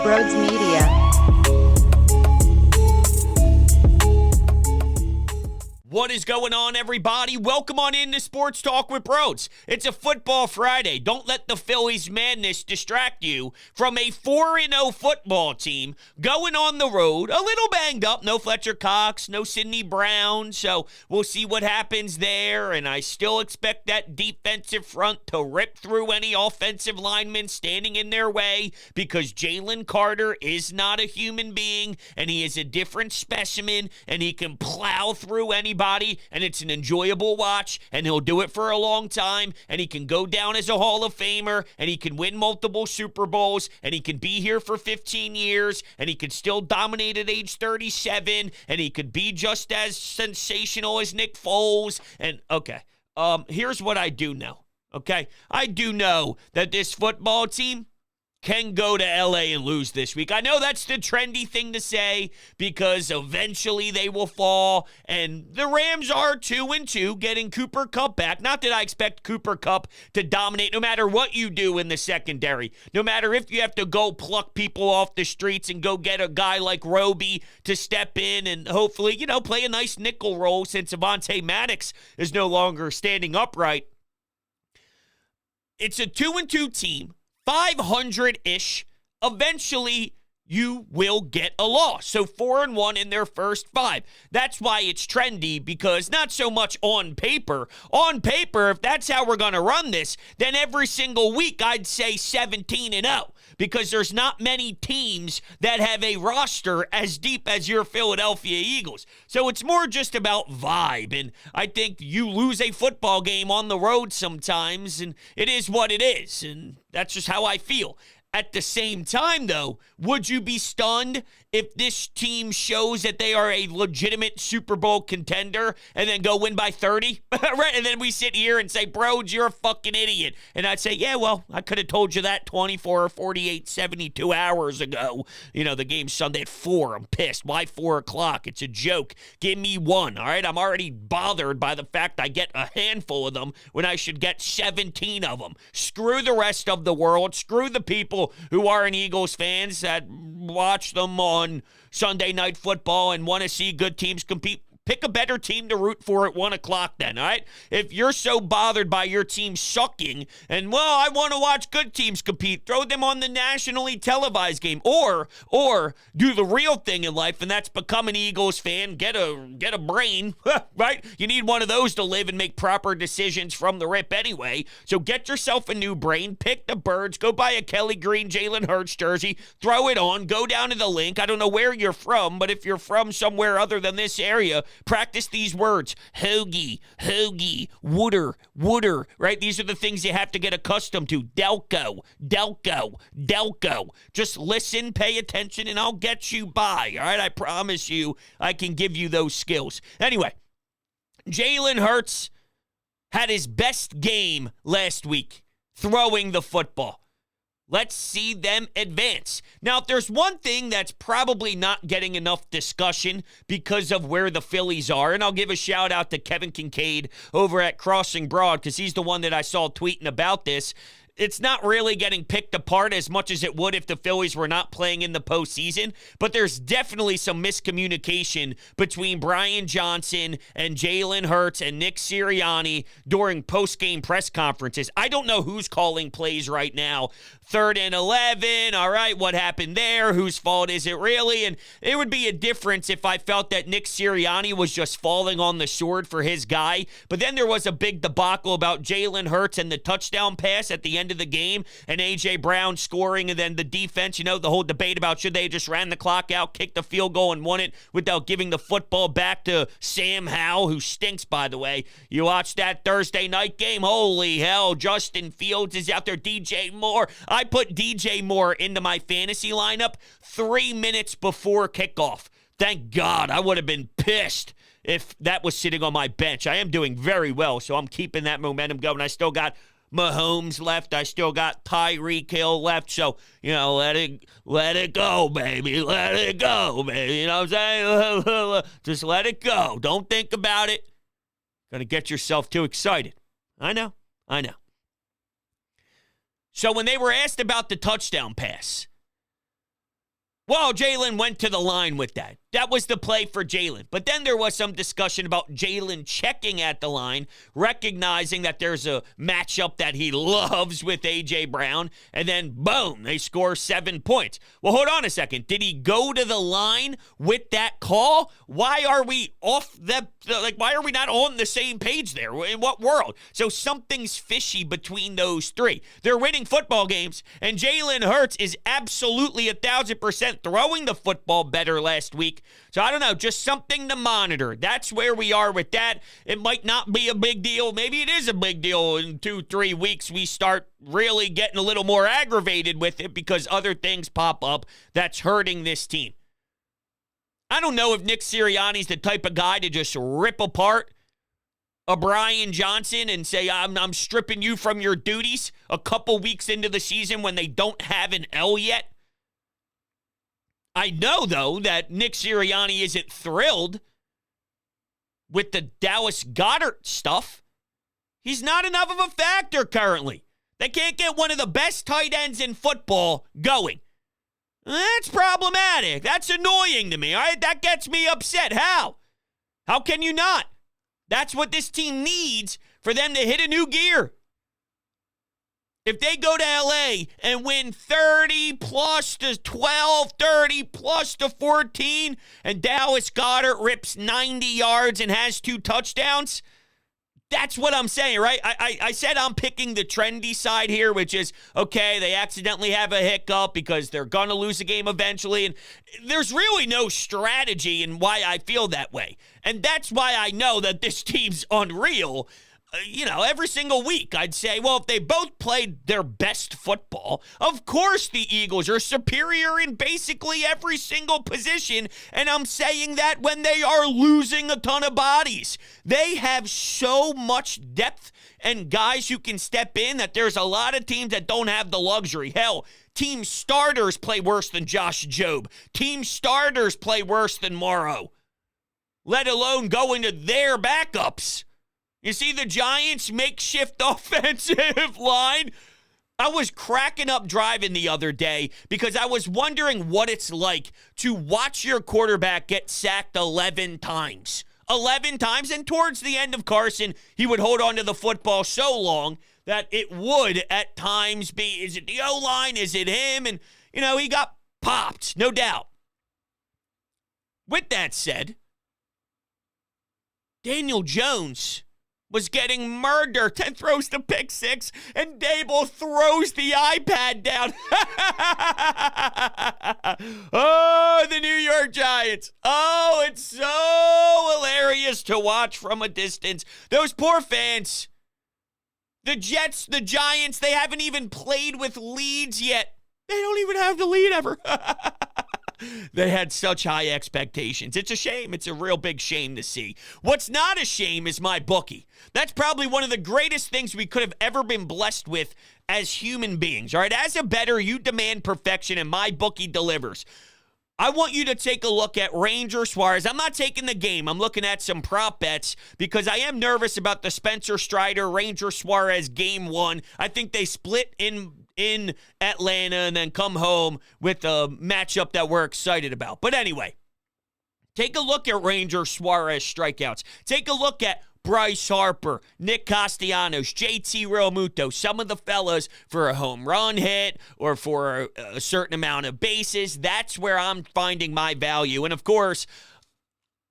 Broads Media. What is going on, everybody? Welcome on into Sports Talk with Broads. It's a football Friday. Don't let the Phillies madness distract you from a 4-0 football team going on the road, a little banged up. No Fletcher Cox, no Sidney Brown, so we'll see what happens there, and I still expect that defensive front to rip through any offensive linemen standing in their way because Jalen Carter is not a human being, and he is a different specimen, and he can plow through anybody. And it's an enjoyable watch, and he'll do it for a long time, and he can go down as a Hall of Famer, and he can win multiple Super Bowls, and he can be here for 15 years, and he could still dominate at age 37, and he could be just as sensational as Nick Foles. And, okay, here's what I do know, okay? I do know that this football team can go to LA and lose this week. I know that's the trendy thing to say because eventually they will fall, and the Rams are 2-2 getting Cooper Kupp back. Not that I expect Cooper Kupp to dominate no matter what you do in the secondary. No matter if you have to go pluck people off the streets and go get a guy like Roby to step in and hopefully, play a nice nickel role since Avonte Maddox is no longer standing upright. It's a 2-2 team. 500-ish, eventually you will get a loss. So 4-1 in their first 5. That's why it's trendy, because not so much on paper. On paper, if that's how we're going to run this, then every single week I'd say 17-0, because there's not many teams that have a roster as deep as your Philadelphia Eagles. So it's more just about vibe, and I think you lose a football game on the road sometimes, and it is what it is, and that's just how I feel. At the same time, though, would you be stunned if this team shows that they are a legitimate Super Bowl contender and then go win by 30? Right? And then we sit here and say, Broads, you're a fucking idiot. And I'd say, yeah, well, I could have told you that 24 or 48, 72 hours ago. The game's Sunday at 4. I'm pissed. Why 4 o'clock? It's a joke. Give me one, all right? I'm already bothered by the fact I get a handful of them when I should get 17 of them. Screw the rest of the world. Screw the people who aren't Eagles fans that watch them on Sunday Night Football and want to see good teams compete. Pick a better team to root for at 1 o'clock then, all right? If you're so bothered by your team sucking and, well, I want to watch good teams compete, throw them on the nationally televised game. Or do the real thing in life, and that's become an Eagles fan. Get a brain, right? You need one of those to live and make proper decisions from the rip anyway. So get yourself a new brain, pick the birds, go buy a Kelly Green, Jalen Hurts jersey, throw it on, go down to the link. I don't know where you're from, but if you're from somewhere other than this area, practice these words. Hoagie, wooder, right? These are the things you have to get accustomed to. Delco. Just listen, pay attention, and I'll get you by, all right? I promise you I can give you those skills. Anyway, Jalen Hurts had his best game last week throwing the football. Let's see them advance. Now, if there's one thing that's probably not getting enough discussion because of where the Phillies are, and I'll give a shout out to Kevin Kincaid over at Crossing Broad because he's the one that I saw tweeting about this. It's not really getting picked apart as much as it would if the Phillies were not playing in the postseason, but there's definitely some miscommunication between Brian Johnson and Jalen Hurts and Nick Sirianni during post-game press conferences. I don't know who's calling plays right now. 3rd and 11, all right, what happened there? Whose fault is it really? And it would be a difference if I felt that Nick Sirianni was just falling on the sword for his guy, but then there was a big debacle about Jalen Hurts and the touchdown pass at the end of the game and A.J. Brown scoring, and then the defense, the whole debate about should they just ran the clock out, kicked the field goal, and won it without giving the football back to Sam Howell, who stinks, by the way. You watched that Thursday night game? Holy hell, Justin Fields is out there. DJ Moore. I put DJ Moore into my fantasy lineup 3 minutes before kickoff. Thank God. I would have been pissed if that was sitting on my bench. I am doing very well, so I'm keeping that momentum going. I still got Mahomes left. I still got Tyreek Hill left. So, let it go, baby. Let it go, baby. You know what I'm saying? Just let it go. Don't think about it. Gonna get yourself too excited. I know. So when they were asked about the touchdown pass, Well, Jalen went to the line with that. That was the play for Jalen. But then there was some discussion about Jalen checking at the line, recognizing that there's a matchup that he loves with A.J. Brown, and then, boom, they score 7 points. Well, hold on a second. Did he go to the line with that call? Why are we why are we not on the same page there? In what world? So something's fishy between those three. They're winning football games, and Jalen Hurts is absolutely 1,000% throwing the football better last week. So I don't know, just something to monitor. That's where we are with that. It might not be a big deal. Maybe it is a big deal. In 2-3 weeks, we start really getting a little more aggravated with it because other things pop up that's hurting this team. I don't know if Nick Sirianni's the type of guy to just rip apart a Brian Johnson and say, I'm stripping you from your duties a couple weeks into the season when they don't have an L yet. I know, though, that Nick Sirianni isn't thrilled with the Dallas Goedert stuff. He's not enough of a factor currently. They can't get one of the best tight ends in football going. That's problematic. That's annoying to me, all right? That gets me upset. How? How can you not? That's what this team needs for them to hit a new gear. If they go to L.A. and win 30 plus to 12, 30 plus to 14, and Dallas Goedert rips 90 yards and has 2 touchdowns, that's what I'm saying, right? I said I'm picking the trendy side here, which is, okay, they accidentally have a hiccup because they're going to lose a game eventually, and there's really no strategy in why I feel that way. And that's why I know that this team's unreal. Every single week I'd say, well, if they both played their best football, of course the Eagles are superior in basically every single position, and I'm saying that when they are losing a ton of bodies. They have so much depth and guys who can step in that there's a lot of teams that don't have the luxury. Hell, team starters play worse than Josh Jobe. Team starters play worse than Morrow, let alone go into their backups. You see the Giants' makeshift offensive line? I was cracking up driving the other day because I was wondering what it's like to watch your quarterback get sacked 11 times. 11 times, and towards the end of Carson, he would hold on to the football so long that it would at times be, is it the O-line, is it him? And, he got popped, no doubt. With that said, Daniel Jones was getting murdered and throws the pick six, and Dable throws the iPad down. Oh, the New York Giants. Oh, it's so hilarious to watch from a distance. Those poor fans. The Jets, the Giants, they haven't even played with leads yet. They don't even have the lead ever. They had such high expectations. It's a shame. It's a real big shame to see. What's not a shame is my bookie. That's probably one of the greatest things we could have ever been blessed with as human beings. All right, as a bettor, you demand perfection, and my bookie delivers. I want you to take a look at Ranger Suarez. I'm not taking the game. I'm looking at some prop bets because I am nervous about the Spencer Strider, Ranger Suarez game 1. I think they split in Atlanta and then come home with a matchup that we're excited about. But anyway, take a look at Ranger Suarez strikeouts. Take a look at Bryce Harper, Nick Castellanos, JT Realmuto, some of the fellas for a home run hit or for a certain amount of bases. That's where I'm finding my value. And of course,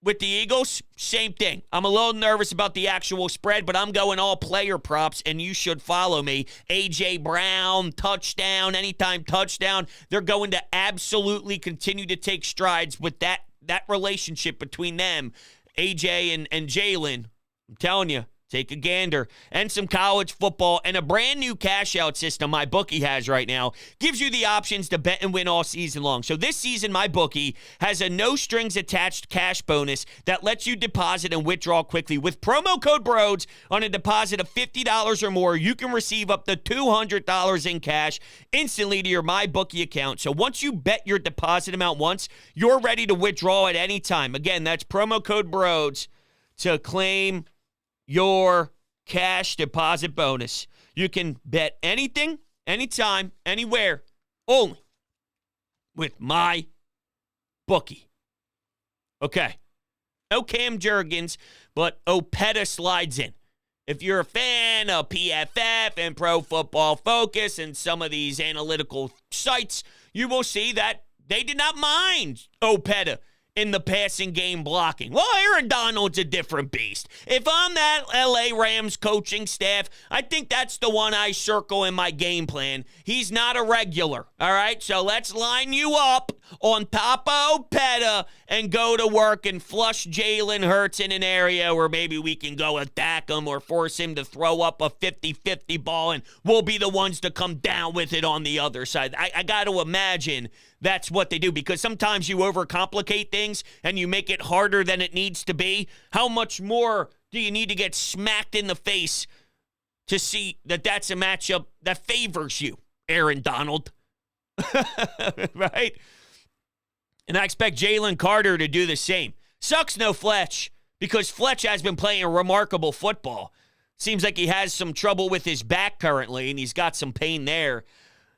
with the Eagles, same thing. I'm a little nervous about the actual spread, but I'm going all player props, and you should follow me. A.J. Brown, touchdown, anytime touchdown. They're going to absolutely continue to take strides with that relationship between them, A.J. and Jalen. I'm telling you, take a gander. And some college football and a brand new cash out system my bookie has right now gives you the options to bet and win all season long. So this season, my bookie has a no strings attached cash bonus that lets you deposit and withdraw quickly. With promo code BROADS on a deposit of $50 or more, you can receive up to $200 in cash instantly to your MyBookie account. So once you bet your deposit amount once, you're ready to withdraw at any time. Again, that's promo code BROADS to claim your cash deposit bonus. You can bet anything, anytime, anywhere, only with my bookie. Okay. No Cam Jurgens, but Opeta slides in. If you're a fan of PFF and Pro Football Focus and some of these analytical sites, you will see that they did not mind Opeta in the passing game blocking. Well, Aaron Donald's a different beast. If I'm that LA Rams coaching staff, I think that's the one I circle in my game plan. He's not a regular, all right? So let's line you up on top of Opeta and go to work and flush Jalen Hurts in an area where maybe we can go attack him or force him to throw up a 50-50 ball, and we'll be the ones to come down with it on the other side. I got to imagine that's what they do, because sometimes you overcomplicate things and you make it harder than it needs to be. How much more do you need to get smacked in the face to see that that's a matchup that favors you, Aaron Donald? Right? And I expect Jalen Carter to do the same. Sucks no Fletch, because Fletch has been playing remarkable football. Seems like he has some trouble with his back currently, and he's got some pain there.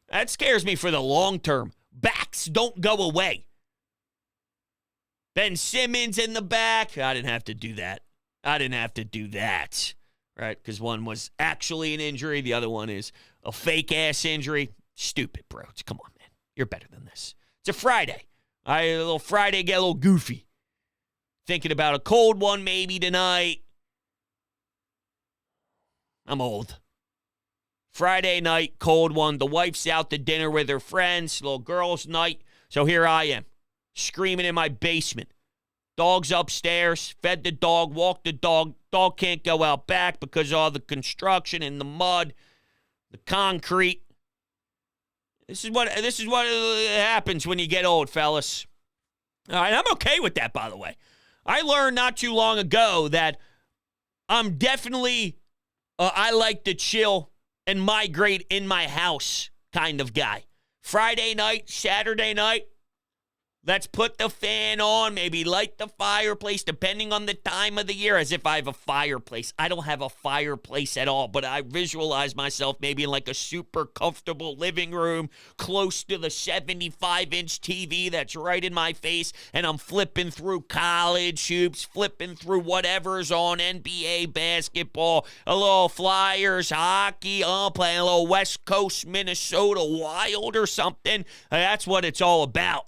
That scares me for the long term. Backs don't go away. Ben Simmons in the back. I didn't have to do that. Right? Because one was actually an injury. The other one is a fake-ass injury. Stupid, bro. Come on, man. You're better than this. It's a Friday. A little Friday, get a little goofy. Thinking about a cold one maybe tonight. I'm old. Friday night, cold one. The wife's out to dinner with her friends. Little girls' night. So here I am, screaming in my basement. Dog's upstairs. Fed the dog, walked the dog. Dog can't go out back because of all the construction and the mud, the concrete. This is what happens when you get old, fellas. All right, I'm okay with that, by the way. I learned not too long ago that I'm definitely, I like to chill and migrate in my house kind of guy. Friday night, Saturday night, let's put the fan on, maybe light the fireplace, depending on the time of the year, as if I have a fireplace. I don't have a fireplace at all, but I visualize myself maybe in like a super comfortable living room close to the 75-inch TV that's right in my face, and I'm flipping through college hoops, flipping through whatever's on, NBA basketball, a little Flyers hockey, playing a little West Coast Minnesota Wild or something. That's what it's all about.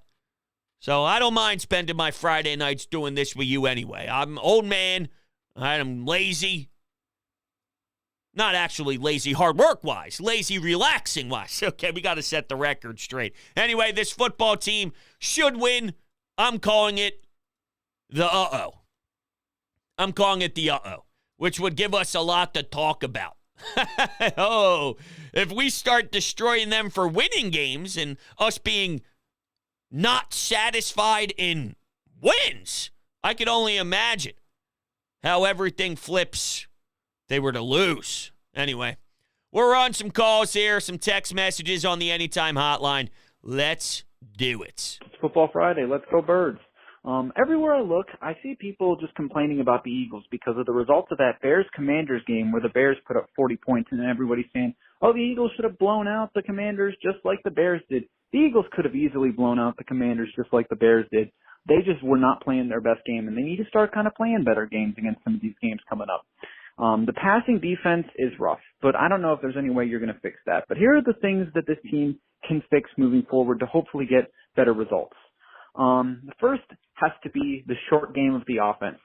So I don't mind spending my Friday nights doing this with you anyway. I'm an old man. I'm lazy. Not actually lazy hard work-wise. Lazy relaxing-wise. Okay, we got to set the record straight. Anyway, this football team should win. I'm calling it the I'm calling it the which would give us a lot to talk about. If we start destroying them for winning games and us being not satisfied in wins, I could only imagine how everything flips if they were to lose. Anyway, we're on some calls here, some text messages on the Anytime Hotline. Let's do it. It's Football Friday. Let's go Birds. Everywhere I look, I see people just complaining about the Eagles because of the results of that Bears-Commanders game where the Bears put up 40 points and everybody's saying, oh, the Eagles should have blown out the Commanders just like the Bears did. The Eagles could have easily blown out the Commanders just like the Bears did. They just were not playing their best game, and they need to start kind of playing better games against some of these games coming up. The passing defense is rough, but I don't know if there's any way you're going to fix that. But here are the things that this team can fix moving forward to hopefully get better results. The first has to be the short game of the offense.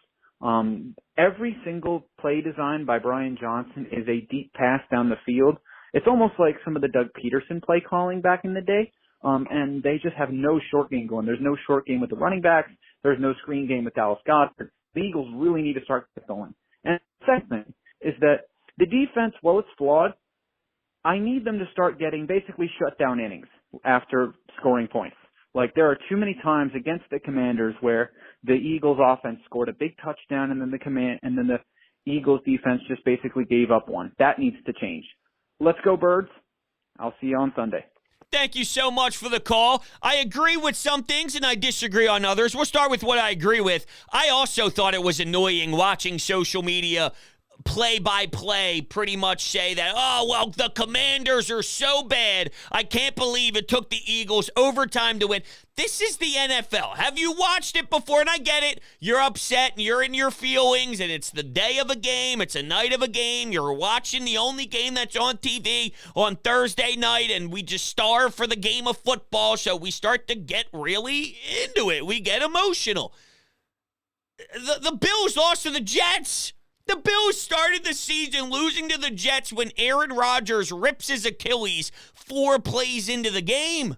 Every single play designed by Brian Johnson is a deep pass down the field. It's almost like some of the Doug Peterson play calling back in the day. And they just have no short game going. There's no short game with the running backs. There's no screen game with Dallas Goedert. The Eagles really need to start going. And the second thing is that the defense, while it's flawed, I need them to start getting basically shutdown innings after scoring points. Like, there are too many times against the Commanders where the Eagles offense scored a big touchdown and then the Eagles defense just basically gave up one. That needs to change. Let's go Birds. I'll see you on Sunday. Thank you so much for the call. I agree with some things and I disagree on others. We'll start with what I agree with. I also thought it was annoying watching social media play-by-play pretty much say that, oh, well, the Commanders are so bad. I can't believe it took the Eagles overtime to win. This is the NFL. Have you watched it before? And I get it. You're upset and you're in your feelings, and it's the day of a game. It's a night of a game. You're watching the only game that's on TV on Thursday night, and we just starve for the game of football, so we start to get really into it. We get emotional. The Bills lost to the Jets. The Bills started the season losing to the Jets when Aaron Rodgers rips his Achilles 4 plays into the game.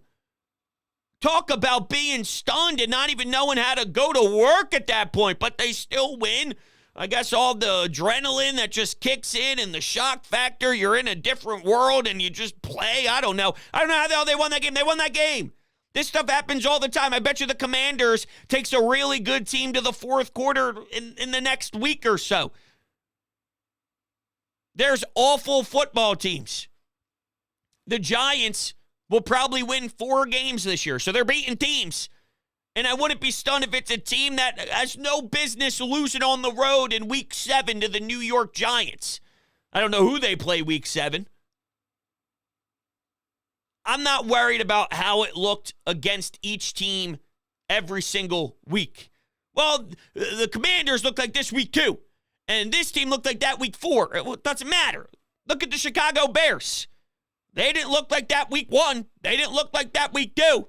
Talk about being stunned and not even knowing how to go to work at that point, but they still win. I guess all the adrenaline that just kicks in and the shock factor, you're in a different world and you just play. I don't know. I don't know how the hell they won that game. They won that game. This stuff happens all the time. I bet you the Commanders takes a really good team to the fourth quarter in the next week or so. There's awful football teams. The Giants will probably win 4 games this year, so they're beating teams. And I wouldn't be stunned if it's a team that has no business losing on the road in Week 7 to the New York Giants. I don't know who they play Week 7. I'm not worried about how it looked against each team every single week. Well, the Commanders looked like this week 2, and this team looked like that week 4. It doesn't matter. Look at the Chicago Bears. They didn't look like that week 1. They didn't look like that week 2.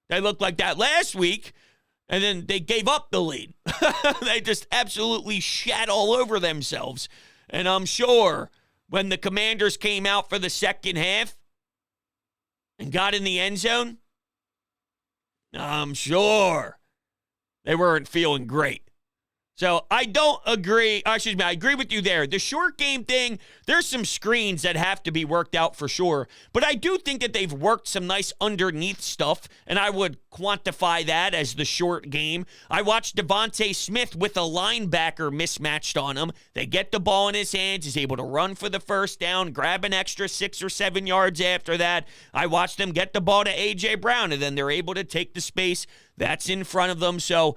They looked like that last week, and then they gave up the lead. They just absolutely shat all over themselves. And I'm sure when the Commanders came out for the second half and got in the end zone, I'm sure they weren't feeling great. So I don't agree. Excuse me, I agree with you there. The short game thing, there's some screens that have to be worked out for sure. But I do think that they've worked some nice underneath stuff, and I would quantify that as the short game. I watched Devontae Smith with a linebacker mismatched on him. They get the ball in his hands. He's able to run for the first down, grab an extra 6 or 7 yards after that. I watched them get the ball to A.J. Brown, and then they're able to take the space that's in front of them. So,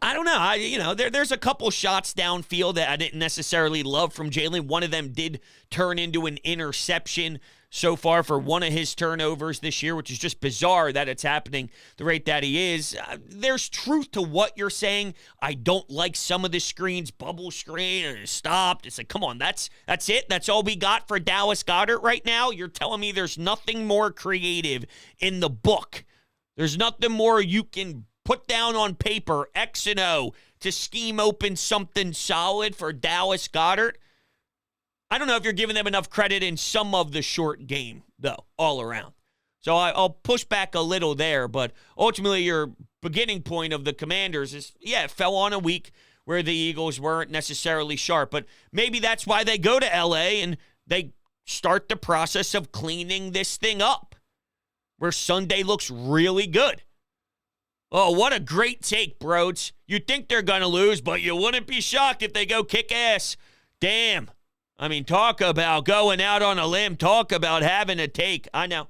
I don't know. There's a couple shots downfield that I didn't necessarily love from Jalen. One of them did turn into an interception so far for one of his turnovers this year, which is just bizarre that it's happening the rate that he is. There's truth to what you're saying. I don't like some of the screens, bubble screen, or stopped. It's like, come on, that's it? That's all we got for Dallas Goedert right now? You're telling me there's nothing more creative in the book? There's nothing more you can put down on paper, X and O, to scheme open something solid for Dallas Goedert? I don't know if you're giving them enough credit in some of the short game, though, all around. So I'll push back a little there, but ultimately your beginning point of the Commanders is, it fell on a week where the Eagles weren't necessarily sharp, but maybe that's why they go to L.A. and they start the process of cleaning this thing up, where Sunday looks really good. Oh, what a great take, Broads. You'd think they're going to lose, but you wouldn't be shocked if they go kick ass. Damn. I mean, talk about going out on a limb. Talk about having a take. I know.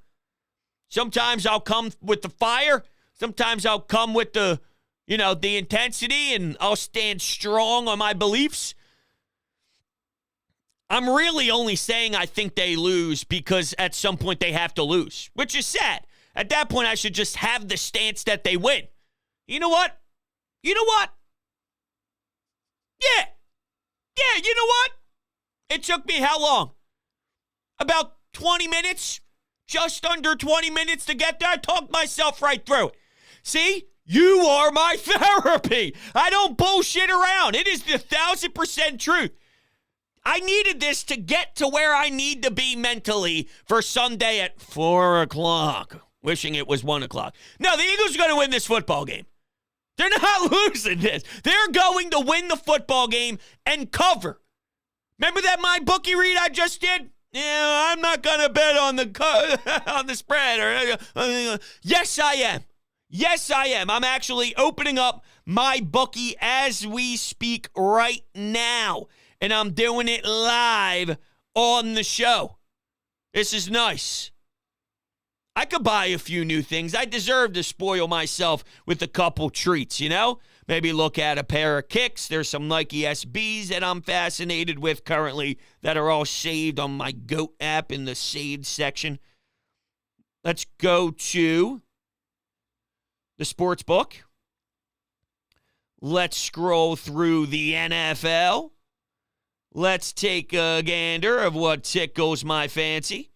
Sometimes I'll come with the fire. Sometimes I'll come with the intensity, and I'll stand strong on my beliefs. I'm really only saying I think they lose because at some point they have to lose, which is sad. At that point, I should just have the stance that they win. You know what? Yeah. Yeah, you know what? It took me how long? About 20 minutes? Just under 20 minutes to get there? I talked myself right through it. See? You are my therapy. I don't bullshit around. It is the 1,000% truth. I needed this to get to where I need to be mentally for Sunday at 4 o'clock. Wishing it was 1 o'clock. No, the Eagles are going to win this football game. They're not losing this. They're going to win the football game and cover. Remember that my bookie read I just did? Yeah, I'm not going to bet on the spread. Yes, I am. Yes, I am. I'm actually opening up my bookie as we speak right now. And I'm doing it live on the show. This is nice. I could buy a few new things. I deserve to spoil myself with a couple treats, Maybe look at a pair of kicks. There's some Nike SBs that I'm fascinated with currently that are all saved on my GOAT app in the saved section. Let's go to the sports book. Let's scroll through the NFL. Let's take a gander of what tickles my fancy.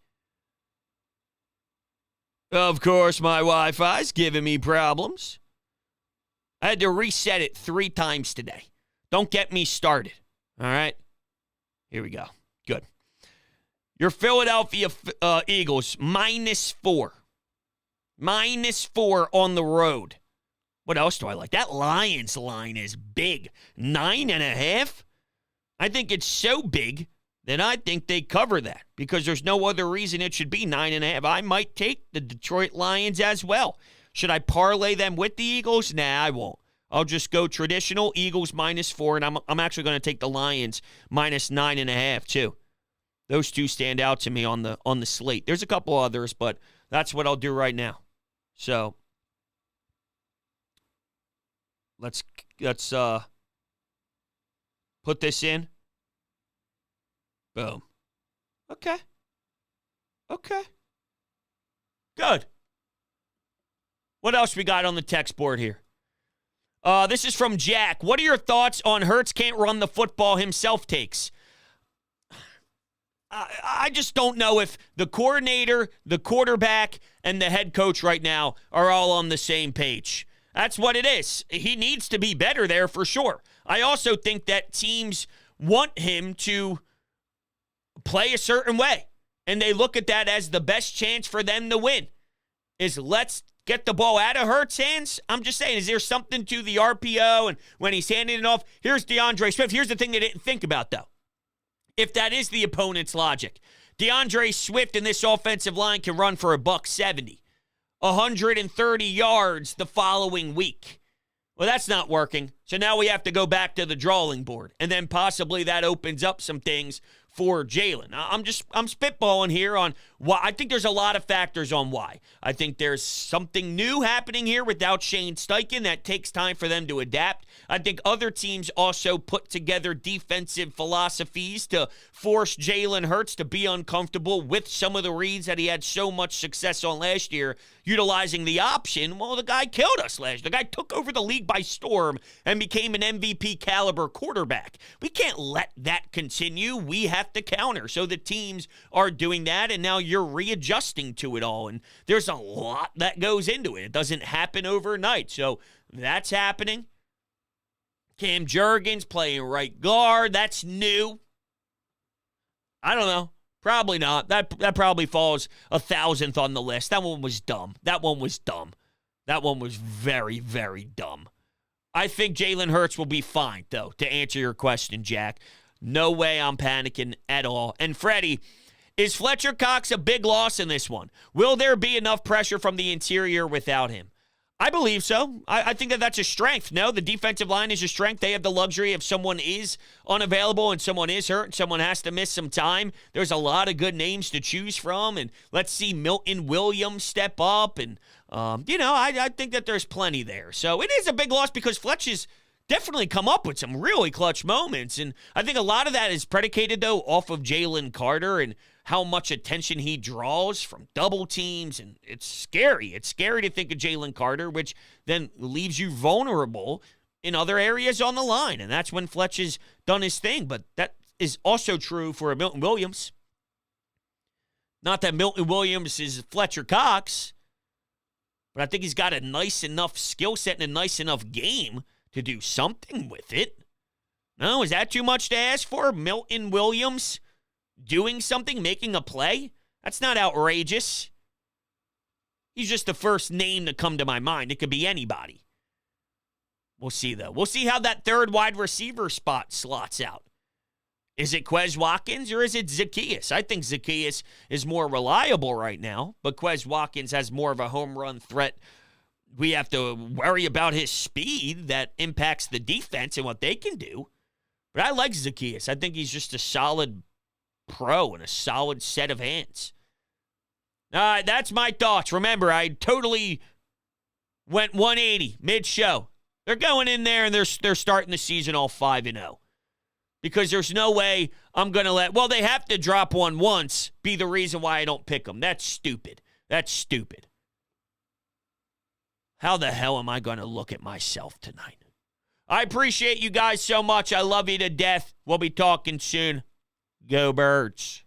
Of course, my Wi-Fi's giving me problems. I had to reset it 3 times today. Don't get me started. All right? Here we go. Good. Your Philadelphia Eagles, -4. -4 on the road. What else do I like? That Lions line is big. 9.5? I think it's so big that I think they cover that because there's no other reason it should be 9.5. I might take the Detroit Lions as well. Should I parlay them with the Eagles? Nah, I won't. I'll just go traditional Eagles -4, and I'm actually going to take the Lions -9.5 too. Those two stand out to me on the slate. There's a couple others, but that's what I'll do right now. So let's put this in. Boom. Okay. Good. What else we got on the text board here? This is from Jack. What are your thoughts on Hurts can't run the football himself takes? I just don't know if the coordinator, the quarterback, and the head coach right now are all on the same page. That's what it is. He needs to be better there for sure. I also think that teams want him to play a certain way, and they look at that as the best chance for them to win, is let's get the ball out of Hurts' hands. I'm just saying, is there something to the RPO and when he's handing it off? Here's DeAndre Swift. Here's the thing they didn't think about, though. If that is the opponent's logic, DeAndre Swift in this offensive line can run for $170, 130 yards the following week. Well, that's not working. So now we have to go back to the drawing board. And then possibly that opens up some things for Jalen. I'm spitballing here on why. I think there's a lot of factors on why. I think there's something new happening here without Shane Steichen that takes time for them to adapt. I think other teams also put together defensive philosophies to force Jalen Hurts to be uncomfortable with some of the reads that he had so much success on last year, utilizing the option. Well, the guy killed us last year. The guy took over the league by storm and became an MVP caliber quarterback. We can't let that continue. We have to counter. So the teams are doing that, and now you're readjusting to it all. And there's a lot that goes into it. It doesn't happen overnight. So that's happening. Cam Jurgens playing right guard. That's new. I don't know. Probably not. That probably falls 1,000th on the list. That one was dumb. That one was very, very dumb. I think Jalen Hurts will be fine, though, to answer your question, Jack. No way I'm panicking at all. And Freddie, is Fletcher Cox a big loss in this one? Will there be enough pressure from the interior without him? I believe so. I think that's a strength. No, the defensive line is a strength. They have the luxury if someone is unavailable and someone is hurt and someone has to miss some time. There's a lot of good names to choose from, and let's see Milton Williams step up. And, I think that there's plenty there. So it is a big loss because Fletch has definitely come up with some really clutch moments. And I think a lot of that is predicated, though, off of Jalen Carter and how much attention he draws from double teams, and it's scary. It's scary to think of Jalen Carter, which then leaves you vulnerable in other areas on the line, and that's when Fletch has done his thing, but that is also true for Milton Williams. Not that Milton Williams is Fletcher Cox, but I think he's got a nice enough skill set and a nice enough game to do something with it. No, is that too much to ask for? Milton Williams doing something, making a play? That's not outrageous. He's just the first name to come to my mind. It could be anybody. We'll see, though. We'll see how that third wide receiver spot slots out. Is it Quez Watkins or is it Zacchaeus? I think Zacchaeus is more reliable right now, but Quez Watkins has more of a home run threat. We have to worry about his speed that impacts the defense and what they can do. But I like Zacchaeus. I think he's just a solid pro and a solid set of hands. All right, that's my thoughts. Remember, I totally went 180 mid-show. They're going in there and they're starting the season all 5-0. Because there's no way I'm going to well, they have to drop one once, be the reason why I don't pick them. That's stupid. That's stupid. How the hell am I going to look at myself tonight? I appreciate you guys so much. I love you to death. We'll be talking soon. Go Birds.